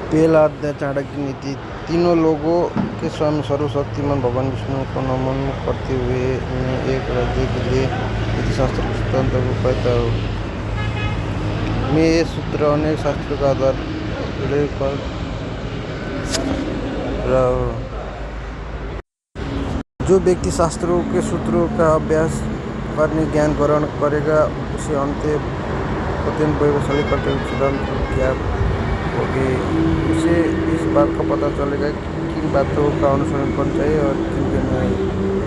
पहला अध्याय चाणक्य नीति। तीनों लोगों के स्वामी सर्वशक्तिमान भगवान विष्णु को नमन करते हुए मैं एक राज्य के लिए नीतिशास्त्र के सिद्धांत को कहता हूँ। मैं ये सूत्र अनेक शास्त्रों का आधार लेकर रहा हूँ। जो व्यक्ति शास्त्रों के सूत्रों का अभ्यास करने ज्ञान ग्रहण करेगा उसे अत्यंत वैभवशाली करते हुए सिद्धांत ज्ञात होगी। उसे इस बात का पता चलेगा कि किन बातों का अनुसरण करना चाहिए और किन के नहीं।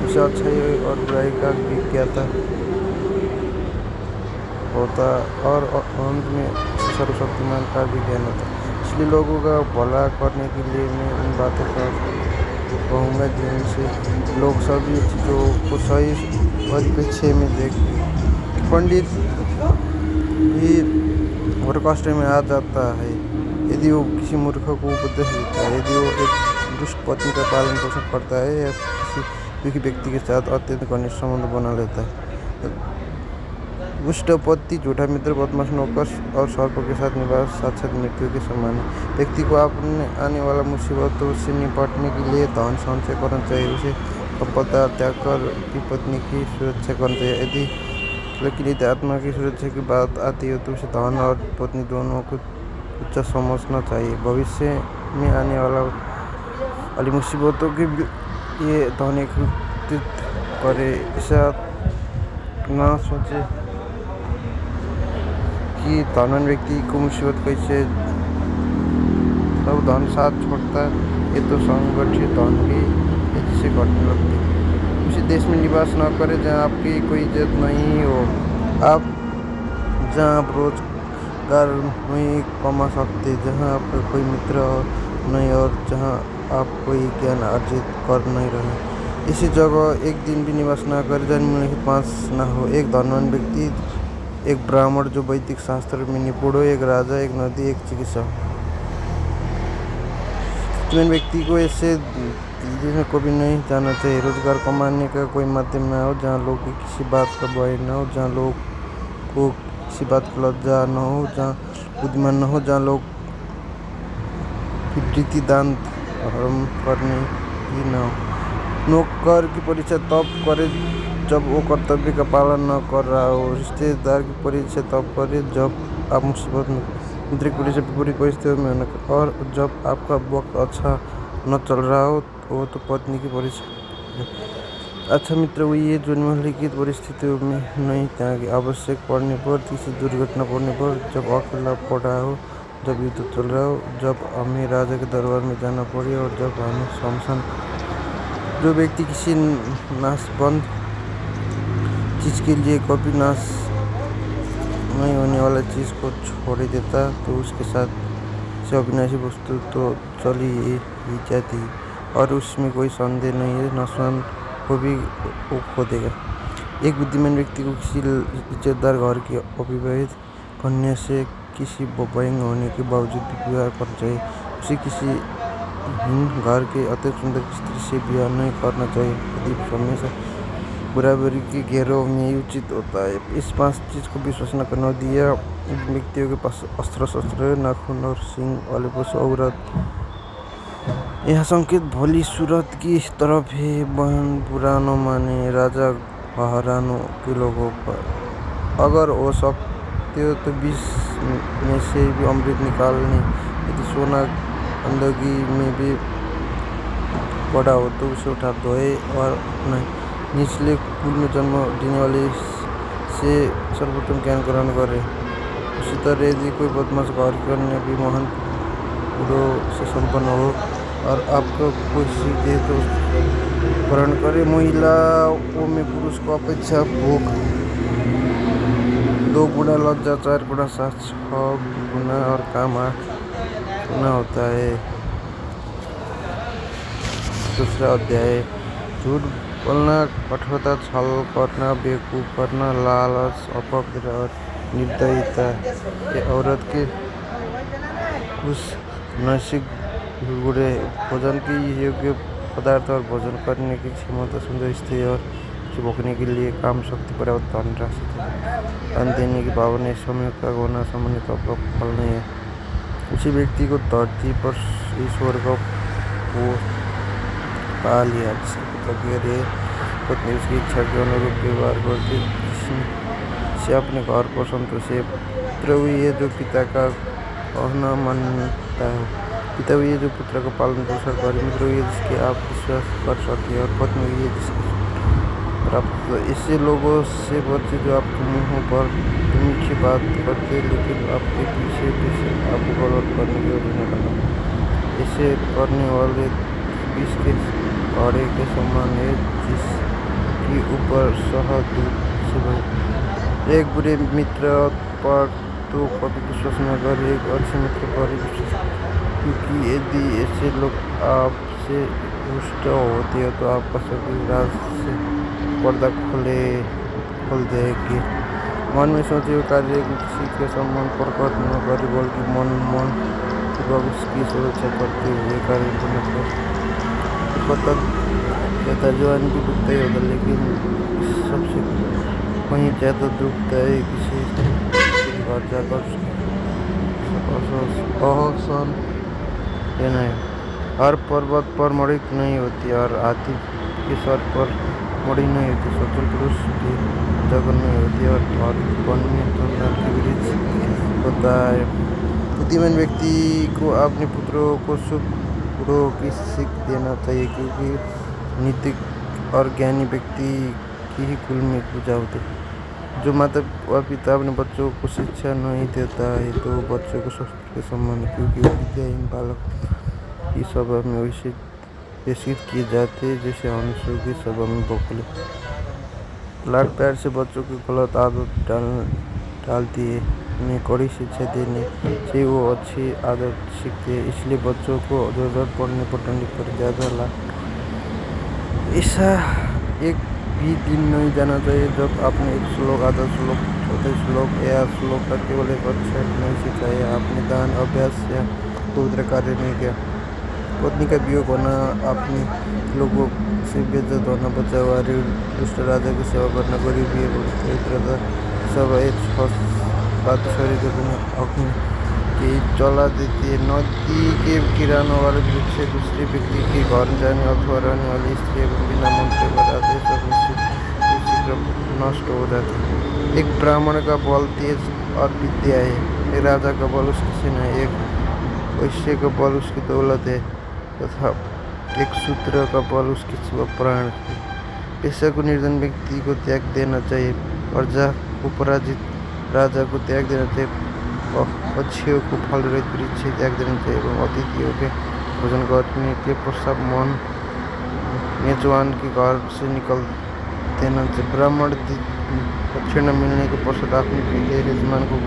उसे अच्छाई और बुराई का भी ज्ञाता होता और अंत में सर्वशक्तिमान का भी ज्ञान होता। इसलिए लोगों का भला करने के लिए मैं उन बातों का कहूँगा जिनसे लोग सभी चीज़ों को सही परिप्रेक्ष्य में देख। पंडित भी और कष्ट में आ जाता है यदि वो किसी मूर्ख को उपदेश देता है, यदि वो एक दुष्ट पत्नी का पालन पोषण करता है या किसी दुखी व्यक्ति के साथ अत्यंत घनिष्ठ संबंध बना लेता है। दुष्ट पति, झूठा मित्र, बदमाश नौकर और सर्प के साथ निवास साक्षात मृत्यु के समान है। व्यक्ति को अपने आने वाला मुसीबतों से निपटने के लिए धन संचय करना चाहिए। उसे संपदा त्याग कर भी पत्नी की सुरक्षा करना चाहिए। लेकिन यदि आत्मा की सुरक्षा की बात आती है तो उसे धन और पत्नी दोनों को उच्च समझना चाहिए। भविष्य में आने वाली मुसीबतों के लिए धन एकत्रित करे। ऐसा न सोचे कि धनवान व्यक्ति को मुसीबत कैसे तब धन साथ छोड़ता है। ये तो संगठित धन भी जिसे घटने लगती। उसी देश में निवास न करें जहाँ आपकी कोई इज्जत नहीं हो, जहाँ आप रोजगार नहीं कमा सकते, जहाँ आपका कोई मित्र नहीं और जहाँ आप कोई ज्ञान अर्जित कर नहीं रहे। इसी जगह एक दिन भी निवास न करें जहाँ निम्नलिखित 5 न हो। एक धनवान व्यक्ति, एक ब्राह्मण जो वैदिक शास्त्र में निपुण हो, एक राजा, एक नदी, एक चिकित्सक। शक्तिमान व्यक्ति को ऐसे जिसमें कभी नहीं जाना चाहिए। रोजगार कमाने का कोई माध्यम न हो जहाँ लोग की किसी बात का भय न हो, जहाँ लोग को किसी बात की लज्जा न हो, जहाँ बुद्धिमान न हो, जहाँ लोग की प्रीति दान धर्म करने की न हो। नौकर की परीक्षा तब करे जब वो कर्तव्य का पालन न कर रहा हो। रिश्तेदार की परीक्षा तब करे जब आप मुसीबत में। मित्र की परीक्षा पूरी परिस्थितियों में और जब आपका वक्त अच्छा न चल रहा हो वो तो पत्नी की परीक्षा। अच्छा मित्र वही है जो निम्नलिखित परिस्थितियों में नहीं त्यागे। आवश्यक पड़ने पर, किसी दुर्घटना पड़ने पर, जब अकेला पड़ा हो, जब युद्ध चल रहा हो, जब हमें राजा के दरबार में जाना पड़े और जब हमें शमशान। जो व्यक्ति किसी नाशवंत चीज के लिए कभी नाश नहीं होने वाला चीज को छोड़ देता तो उसके साथ से अविनाशी वस्तु तो चली ही जाती और उसमें कोई संदेह नहीं है, नाशवान को भी वो खो देगा। एक बुद्धिमान व्यक्ति को किसी इज्जतदार घर की अविवाहित कन्या से किसी वैंग होने के बावजूद भी विवाह करना चाहिए। उसे किसी हीन घर के अत्यंत सुंदर स्त्री से विवाह नहीं करना चाहिए। यदि हमेशा बराबरी के घेरों में उचित होता है। इस 5 चीज को विश्वास न करना दिया व्यक्तियों के पास अस्त्र शस्त्र, नाखून और सिंह वाले पशु औरत। यह संकेत भली सूरत की तरफ है। बहन बुरा न माने राजा घरानों के लोगों पर। अगर हो सकते हो तो 20 में से भी अमृत निकालने। यदि सोना गंदगी में भी पड़ा हो तो उसे उठा धोए और नहीं निचले कुल में जन्म देने वाले से सर्वोत्तम ज्ञान ग्रहण करे। उसी तरह यदि कोई बदमाश घर की कन्या भी महान गुणों से संपन्न हो और आपको कोई सीख दे तो ग्रहण करे। महिलाओं में पुरुष को अपेक्षा भोग 2 गुना, लज्जा 4 गुना, साहस 6 गुना और काम 8 गुना होता है। दूसरा अध्याय। झूठ बोलना, कठोरता, छल करना, बेवकूफ करना, लालच, अपराध और निर्दयता। ये औरत के कुछ नैतिक गुण। भोजन के योग्य पदार्थ और भोजन करने की क्षमता, सुंदर स्त्री और उसे भोगने के लिए काम शक्ति, पर्याप्त धन राशि, दान देने की भावना। समय का होना सामान्य फल नहीं है। उसी व्यक्ति को धरती पर ईश्वर का पोष पा लिया, जिसके पुत्र की रे पत्नी उसकी इच्छा के अनुरूप व्यवहार करती, जिससे अपने घर पर संतोष है। पुत्र हुई है जो पिता का कहना मानता है, पिता हुई है जो पुत्र का पालन पोषण करे, मित्र हुई है जिसके आप विश्वास कर सके, और पत्नी हुई है जिसके प्राप्त। ऐसे लोगों से बचे जो आपके मुंहों पर मीठी बात करते लेकिन आपके पीछे पीछे आपको गलत करने की योजना बना। ऐसे करने वाले विष के घड़े के समान है जिसके ऊपर शहदूत से भरे। एक बुरे मित्र पर तो कभी विश्वास न करे, एक अच्छे मित्र पर विश्वास, क्योंकि यदि ऐसे लोग आपसे रुष्ट होते हैं तो आपका सभी राज से पर्दा खोल देगी। मन में सोचे हुए कार्य किसी के सम्मान प्रकट न करे, बल्कि मन पूर्वक उसकी सुरक्षा करते हुए कार्य पूर्ण कर। पता कहता जवान भी दुखता ही होता, लेकिन सबसे कहीं ज़्यादा दुखता है किसी घर जाकर अहसन लेना है। हर पर्वत पर मणि नहीं होती और हाथी के सर पर मणि नहीं होती, सज्जन पुरुष की जगह नहीं होती और वन्य संतान की वृक्ष होता है। बुद्धिमान व्यक्ति को अपने पुत्रों को शुभ गुणों की सीख देना चाहिए, क्योंकि नीतिक और ज्ञानी व्यक्ति की ही कुल में पूजा होती है। जो माता व पिता अपने बच्चों को शिक्षा नहीं देता है तो बच्चों को शस्त्र के समान, क्योंकि वो विद्याहीन बालक की सभा में वैसे प्रेषित किए जाते हैं जैसे हंसों की सभा में बगुले। लाड प्यार से बच्चों की गलत आदत डालती है, उन्हें कड़ी शिक्षा देने से वो अच्छी आदत सीखते हैं। इसलिए बच्चों को जरूरत पड़ने पर डंडी पर ज़्यादा लाड। ऐसा एक भी दिन नहीं जाना चाहिए जब आपने एक श्लोक, आधा श्लोक, चौथे श्लोक या श्लोक का केवल एक अक्षर नहीं सीखा है, आपने दान, अभ्यास या पवित्र कार्य नहीं किया। पत्नी का वियोग होना, अपने लोगों से बेइज्जत होना, बचाव, दुष्ट राजा की सेवा करना, गरीबी एवं पवित्रता सब एक बात शरीर को अग्नि की जला देती है। नदी के किरानों वाले वृक्ष से दूसरे व्यक्ति के घर जाने अथवा रहने वाली स्त्री एवं बिना मंत्र कराते सब शीघ्र नष्ट हो जाते हैं। एक ब्राह्मण का बल तेज और विद्या है, एक राजा का बल उसकी सेना है, एक वैश्य का बल उसकी दौलत है तथा एक शूद्र का बल उसकी प्राण है। पेशा को निर्धन व्यक्ति को त्याग देना चाहिए और को पराजित राजा को त्याग देना चाहिए। पक्षियों को फल रहित वृक्ष त्याग देना चाहिए एवं अतिथियों के भोजन करने के पश्चात मेजबान के घर से निकल देना चाहिए। ब्राह्मण दक्षिणा मिलने के पश्चात अपने प्रिय यजमान को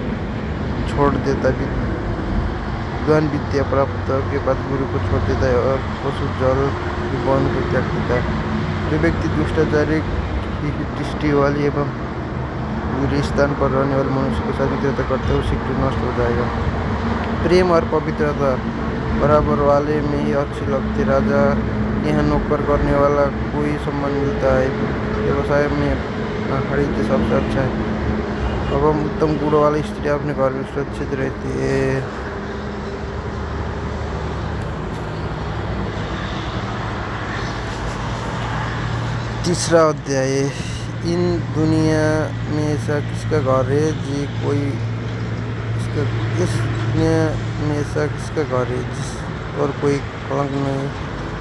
छोड़ देता है। विद्वान विद्या प्राप्त के बाद गुरु को छोड़ देता है और पशु जल वन को त्याग देता है। जो व्यक्ति दुष्टाचारी की दृष्टि वाली एवं बुरे स्थान पर रहने वाले मनुष्य के साथ मित्रता करते हुए शीघ्र नष्ट हो जाएगा। प्रेम और पवित्रता बराबर वाले में ही अच्छी लगती। राजा यहाँ नौकर करने वाला कोई सम्मान मिलता है, व्यवसाय में खरीदते सबसे अच्छा है। अब उत्तम गुणों वाली स्त्री अपने घर में सुरक्षित रहती है। तीसरा अध्याय। इन दुनिया में ऐसा किसका घर है जी कोई इस दुनिया में ऐसा किसका घर है जिस पर कोई कलंक नहीं।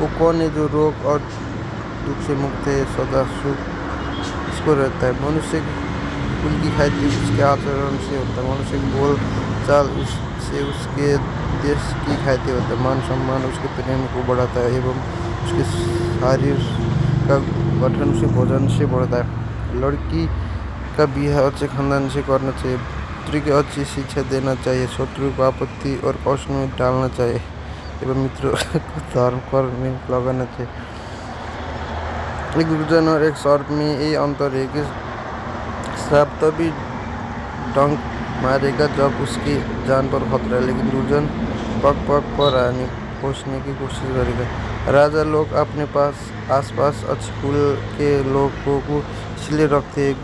वो कौन है जो रोग और दुख से मुक्त है, सदा सुख इसको रहता है। मनुष्य की कुल की ख्याति उसके आचरण से होता है, मनुष्य की बोल चाल से उसके देश की ख्याति होता है। मान सम्मान उसके प्रेम को बढ़ाता है एवं उसके शरीर का गठन से भोजन से बढ़ता है। लड़की का ब्याह अच्छे खानदान से करना चाहिए, पुत्री को अच्छी शिक्षा देना चाहिए, शत्रु को आपत्ति और कष्ट में डालना चाहिए एवं मित्रों को धर्म कर में लगाना चाहिए। एक गुरुजन और एक सर्प में ये अंतर है कि श्राप तभी डंक मारेगा जब उसकी जान पर खतरा है, लेकिन दुर्जन पग पग पर हानि पहुँचने की कोशिश करेगा। राजा लोग अपने आसपास अच्छे कुल के लोगों को इसलिए रखते हैं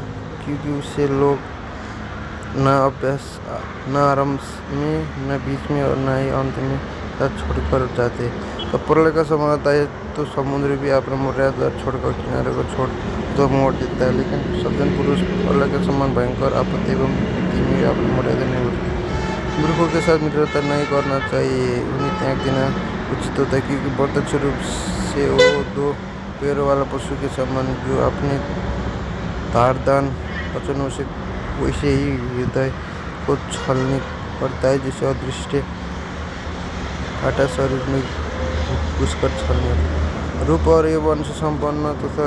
क्योंकि उससे लोग न अभ्यास, न आरंभ में, न बीच में और न ही अंत में साथ छोड़कर जाते। तो प्रलय का समय आता है तो समुद्र भी अपना मर्यादा छोड़कर किनारे को छोड़ तो मोड़ देता है, लेकिन सज्जन पुरुष प्रलय के समान भयंकर आपत्ति एवं विपत्ति में अपनी मर्यादा नहीं होती। मूर्खों के साथ मित्रता नहीं करना चाहिए, उन्हें त्याग देना उचित होता है, क्योंकि प्रत्यक्ष रूप से वो दो पैरों वाला पशु के समान जो अपने धारदार वचनों से वैसे ही हृदय को छलनी करता है जैसे अदृष्ट कांटा शरीर में घुसकर छलनी। रूप और यौवन से संपन्न तथा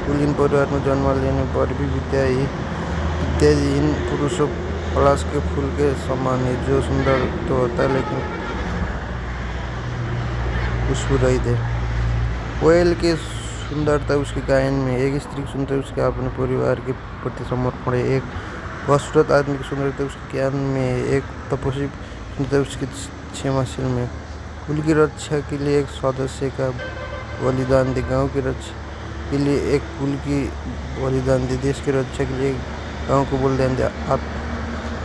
कुलीन परिवार में जन्म लेने पर भी विद्याहीन पुरुषों पलाश के फूल के समान है, जो सुंदर तो होता है लेकिन खुशबू रहित है। कोयल की सुंदरता उसके गायन में, एक स्त्री की सुंदरता उसके अपने परिवार के प्रति समर्पण है, एक खूबसूरत आदमी की सुंदरता उसके ज्ञान में, एक तपस्वी सुंदरता उसके क्षमाशील में। कुल की रक्षा के लिए एक सदस्य का बलिदान दे, गांव की रक्षा के लिए एक कुल की बलिदान दे, देश की रक्षा के लिए गांव को बलिदान दे,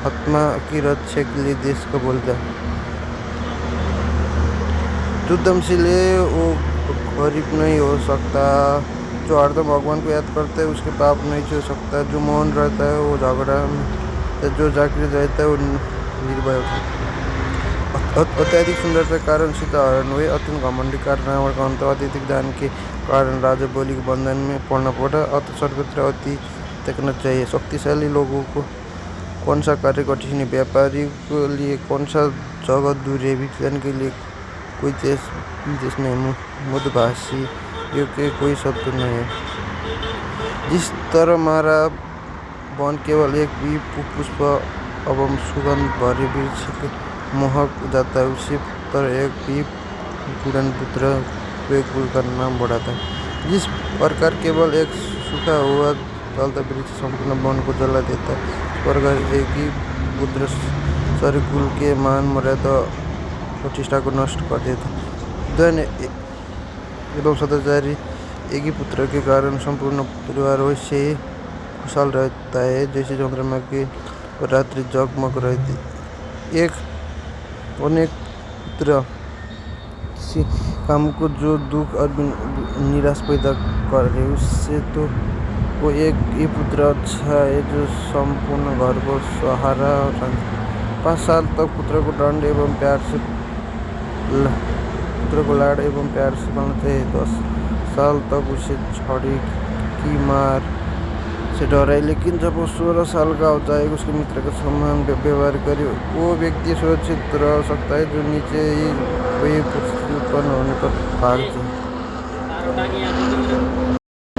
आत्मा की रक्षा के लिए देश का बलिदान। जो उद्यमशील है वो गरीब नहीं हो सकता, जो हरदम भगवान को याद करता है उसके पाप नहीं छू सकता, जो मौन रहता है वो झगड़ा में, जो जागृत रहता है वो निर्भय होता है। अत्यधिक सुंदरता के कारण सीता हरण हुए, अत्यंत घमंडी कारण रावण का अंत, अत्यधिक दान के कारण राजा बलि के बंधन में पड़ना पड़ा। अतः सर्वत्र अति तकना चाहिए। शक्तिशाली लोगों को कौन सा कार्य कठिन है, व्यापारी के लिए कौन सा जगत दूर है, विज्ञान के लिए कोई देश नहीं, मधुभाषी युग के कोई शत्रु नहीं है। जिस तरह हमारा वन केवल एक भी पुष्प एवं सुगंध भरे वृक्ष के महक जाता है, उसी तरह एक भी गुणन पुत्र वे कुल का नाम बढ़ाता है। जिस प्रकार केवल एक सूखा हुआ जलता वृक्ष संपूर्ण वन को जला देता है, इस प्रकार एक ही पुत्र सारे कुल के मान मर्यादा प्रतिष्ठा को नष्ट कर देता है। धन एवं सदाचारी एक ही पुत्र के कारण संपूर्ण परिवार वैसे ही खुशहाल रहता है जैसे चंद्रमा की रात्रि जगमग रहती। एक अनेक पुत्र किसी काम को जो दुख और निराश पैदा कर रहे उससे तो वो एक ही पुत्र अच्छा है जो संपूर्ण घर को सहारा। 5 साल तक पुत्र को दंड एवं प्यार से पुत्र को लाड़ एवं प्यार से पालते हैं। 10 साल तक उसे छड़ी की मार से डराए, लेकिन जब वो 16 साल का हो जाएगा उसके मित्र का समान व्यवहार करे, वो व्यक्ति सुरक्षित रह सकता है जो नीचे ही कोई परिस्थिति उत्पन्न होने पर भाग जाए।